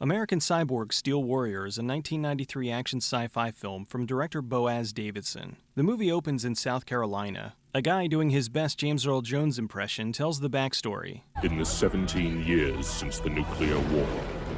American Cyborg Steel Warrior is a 1993 action sci-fi film from director Boaz Davidson. The movie opens in South Carolina. A guy doing his best James Earl Jones impression tells the backstory. In the 17 years since the nuclear war,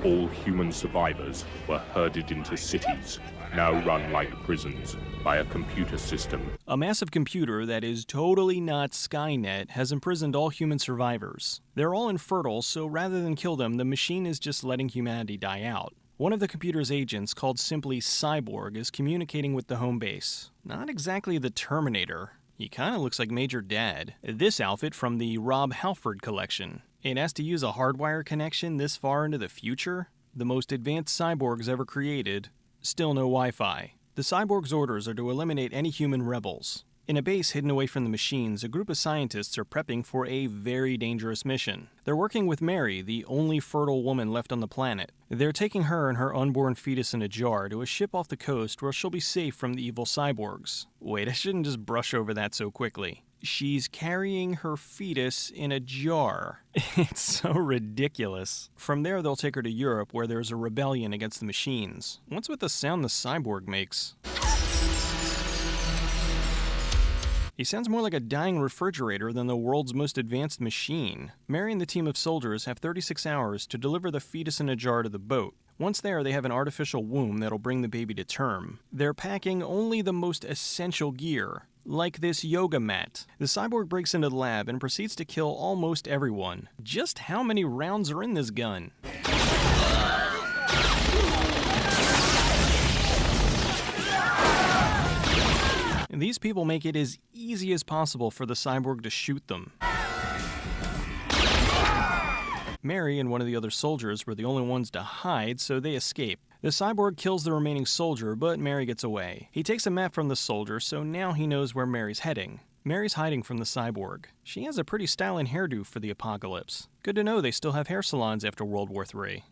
all human survivors were herded into cities, now run like prisons, by a computer system. A massive computer that is totally not Skynet has imprisoned all human survivors. They're all infertile, so rather than kill them, the machine is just letting humanity die out. One of the computer's agents, called simply Cyborg, is communicating with the home base. Not exactly the Terminator. He kinda looks like Major Dad. This outfit from the Rob Halford collection. It has to use a hardwire connection this far into the future? The most advanced cyborgs ever created. Still no Wi-Fi. The cyborg's orders are to eliminate any human rebels. In a base hidden away from the machines, a group of scientists are prepping for a very dangerous mission. They're working with Mary, the only fertile woman left on the planet. They're taking her and her unborn fetus in a jar to a ship off the coast where she'll be safe from the evil cyborgs. Wait, I shouldn't just brush over that so quickly. She's carrying her fetus in a jar. It's so ridiculous. From there, they'll take her to Europe where there's a rebellion against the machines. What's with the sound the cyborg makes? He sounds more like a dying refrigerator than the world's most advanced machine. Mary and the team of soldiers have 36 hours to deliver the fetus in a jar to the boat. Once there, they have an artificial womb that'll bring the baby to term. They're packing only the most essential gear, like this yoga mat. The cyborg breaks into the lab and proceeds to kill almost everyone. Just how many rounds are in this gun? These people make it as easy as possible for the cyborg to shoot them. Mary and one of the other soldiers were the only ones to hide, so they escape. The cyborg kills the remaining soldier, but Mary gets away. He takes a map from the soldier, so now he knows where Mary's heading. Mary's hiding from the cyborg. She has a pretty styling hairdo for the apocalypse. Good to know they still have hair salons after World War III.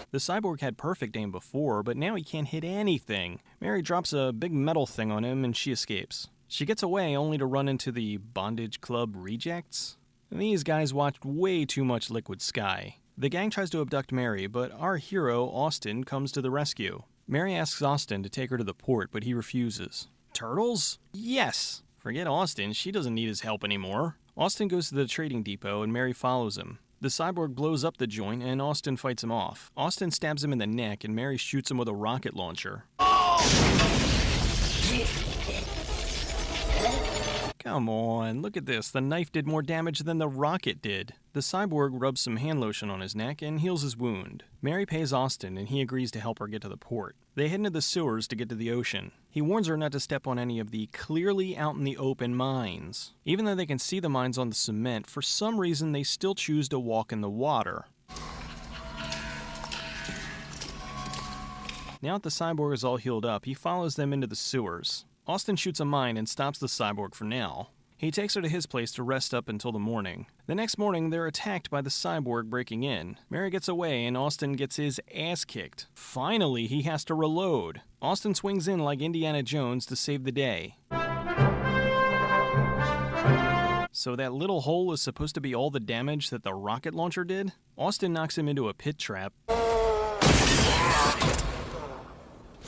The cyborg had perfect aim before, but now he can't hit anything. Mary drops a big metal thing on him and she escapes. She gets away only to run into the Bondage Club rejects. These guys watched way too much Liquid Sky. The gang tries to abduct Mary, but our hero, Austin, comes to the rescue. Mary asks Austin to take her to the port, but he refuses. Turtles? Yes! Forget Austin, she doesn't need his help anymore. Austin goes to the trading depot and Mary follows him. The cyborg blows up the joint and Austin fights him off. Austin stabs him in the neck and Mary shoots him with a rocket launcher. Come on, look at this. The knife did more damage than the rocket did. The cyborg rubs some hand lotion on his neck and heals his wound. Mary pays Austin and he agrees to help her get to the port. They head into the sewers to get to the ocean. He warns her not to step on any of the clearly out in the open mines. Even though they can see the mines on the cement, for some reason they still choose to walk in the water. Now that the cyborg is all healed up, he follows them into the sewers. Austin shoots a mine and stops the cyborg for now. He takes her to his place to rest up until the morning. The next morning, they're attacked by the cyborg breaking in. Mary gets away and Austin gets his ass kicked. Finally, he has to reload. Austin swings in like Indiana Jones to save the day. So that little hole is supposed to be all the damage that the rocket launcher did? Austin knocks him into a pit trap.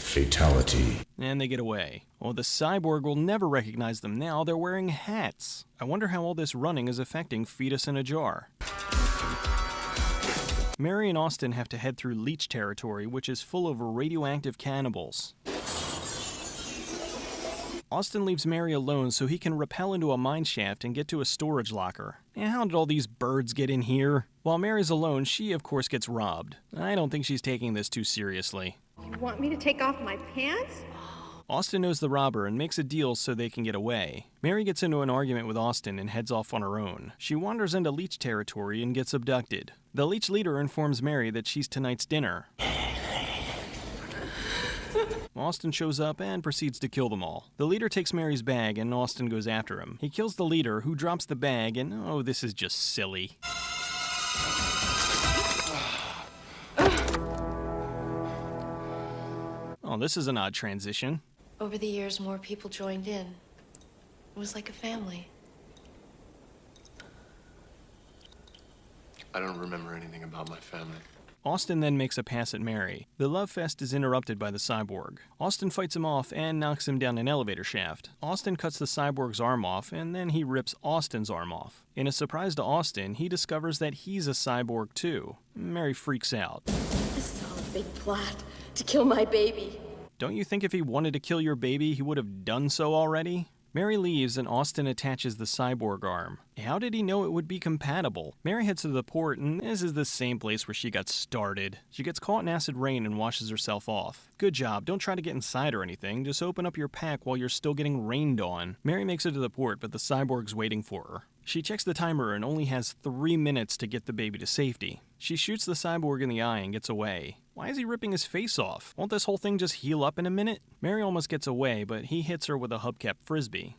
Fatality. And they get away. Well, the cyborg will never recognize them now. They're wearing hats. I wonder how all this running is affecting Fetus in a Jar. Mary and Austin have to head through leech territory, which is full of radioactive cannibals. Austin leaves Mary alone so he can rappel into a mine shaft and get to a storage locker. And how did all these birds get in here? While Mary's alone, she of course gets robbed. I don't think she's taking this too seriously. You want me to take off my pants? Austin knows the robber and makes a deal so they can get away. Mary gets into an argument with Austin and heads off on her own. She wanders into leech territory and gets abducted. The leech leader informs Mary that she's tonight's dinner. Austin shows up and proceeds to kill them all. The leader takes Mary's bag and Austin goes after him. He kills the leader, who drops the bag, and oh, this is just silly. Oh, this is an odd transition. Over the years, more people joined in. It was like a family. I don't remember anything about my family. Austin then makes a pass at Mary. The love fest is interrupted by the Cyborg. Austin fights him off and knocks him down an elevator shaft. Austin cuts the Cyborg's arm off, and then he rips Austin's arm off. In a surprise to Austin, he discovers that he's a cyborg too. Mary freaks out. This is all a big plot to kill my baby. Don't you think if he wanted to kill your baby, he would have done so already? Mary leaves and Austin attaches the cyborg arm. How did he know it would be compatible? Mary heads to the port, and this is the same place where she got started. She gets caught in acid rain and washes herself off. Good job, don't try to get inside or anything, just open up your pack while you're still getting rained on. Mary makes it to the port, but the cyborg's waiting for her. She checks the timer and only has 3 minutes to get the baby to safety. She shoots the cyborg in the eye and gets away. Why is he ripping his face off? Won't this whole thing just heal up in a minute? Mary almost gets away, but he hits her with a hubcap frisbee.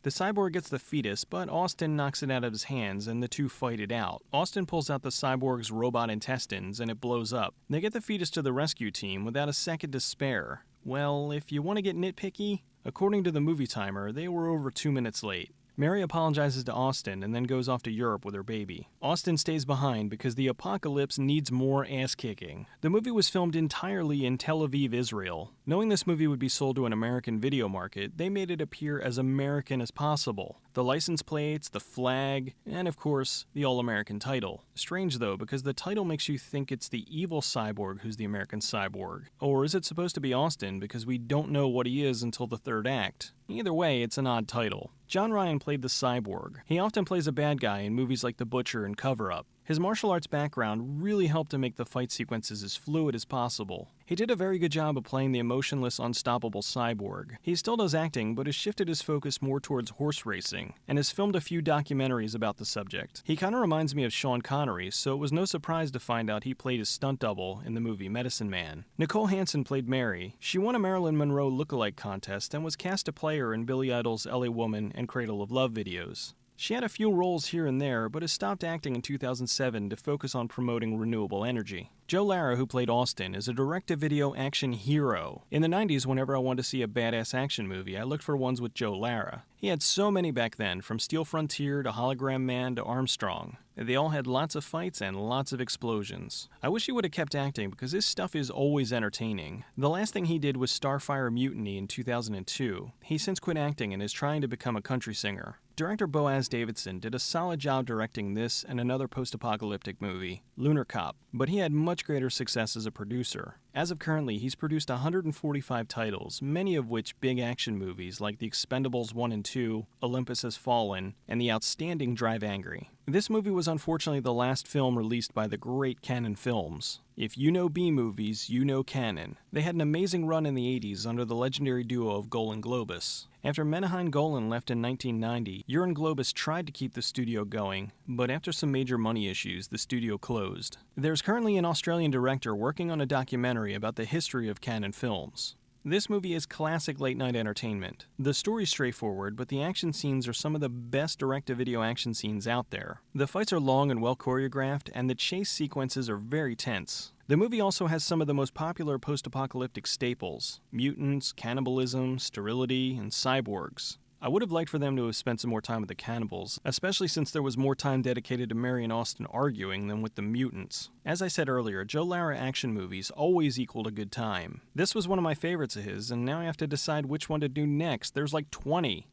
The cyborg gets the fetus, but Austin knocks it out of his hands and the two fight it out. Austin pulls out the cyborg's robot intestines and it blows up. They get the fetus to the rescue team without a second to spare. Well, if you want to get nitpicky, according to the movie timer, they were over 2 minutes late. Mary apologizes to Austin and then goes off to Europe with her baby. Austin stays behind because the apocalypse needs more ass-kicking. The movie was filmed entirely in Tel Aviv, Israel. Knowing this movie would be sold to an American video market, they made it appear as American as possible. The license plates, the flag, and of course, the all-American title. Strange though, because the title makes you think it's the evil cyborg who's the American cyborg. Or is it supposed to be Austin because we don't know what he is until the third act? Either way, it's an odd title. John Ryan played the Cyborg. He often plays a bad guy in movies like The Butcher and Cover Up. His martial arts background really helped to make the fight sequences as fluid as possible. He did a very good job of playing the emotionless, unstoppable cyborg. He still does acting, but has shifted his focus more towards horse racing, and has filmed a few documentaries about the subject. He kinda reminds me of Sean Connery, so it was no surprise to find out he played his stunt double in the movie Medicine Man. Nicole Hansen played Mary. She won a Marilyn Monroe lookalike contest and was cast to play her in Billy Idol's LA Woman and Cradle of Love videos. She had a few roles here and there, but has stopped acting in 2007 to focus on promoting renewable energy. Joe Lara, who played Austin, is a direct-to-video action hero. In the 90s, whenever I wanted to see a badass action movie, I looked for ones with Joe Lara. He had so many back then, from Steel Frontier to Hologram Man to Armstrong. They all had lots of fights and lots of explosions. I wish he would have kept acting because his stuff is always entertaining. The last thing he did was Starfire Mutiny in 2002. He since quit acting and is trying to become a country singer. Director Boaz Davidson did a solid job directing this and another post-apocalyptic movie, Lunar Cop, but he had much greater success as a producer. As of currently, he's produced 145 titles, many of which big action movies like The Expendables 1 and 2, Olympus Has Fallen, and the outstanding Drive Angry. This movie was unfortunately the last film released by the great Cannon Films. If you know B-movies, you know Cannon. They had an amazing run in the 80s under the legendary duo of Golan Globus. After Menahem Golan left in 1990, Urban Globus tried to keep the studio going, but after some major money issues, the studio closed. There's currently an Australian director working on a documentary about the history of Cannon Films. This movie is classic late-night entertainment. The story's straightforward, but the action scenes are some of the best direct-to-video action scenes out there. The fights are long and well choreographed, and the chase sequences are very tense. The movie also has some of the most popular post-apocalyptic staples: mutants, cannibalism, sterility, and cyborgs. I would have liked for them to have spent some more time with the cannibals, especially since there was more time dedicated to Mary and Austin arguing than with the mutants. As I said earlier, Joe Lara action movies always equaled a good time. This was one of my favorites of his, and now I have to decide which one to do next. There's like 20.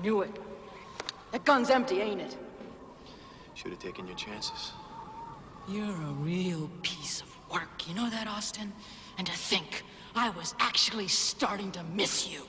Knew it. That gun's empty, ain't it? Should have taken your chances. You're a real piece of work. You know that, Austin? And to think, I was actually starting to miss you.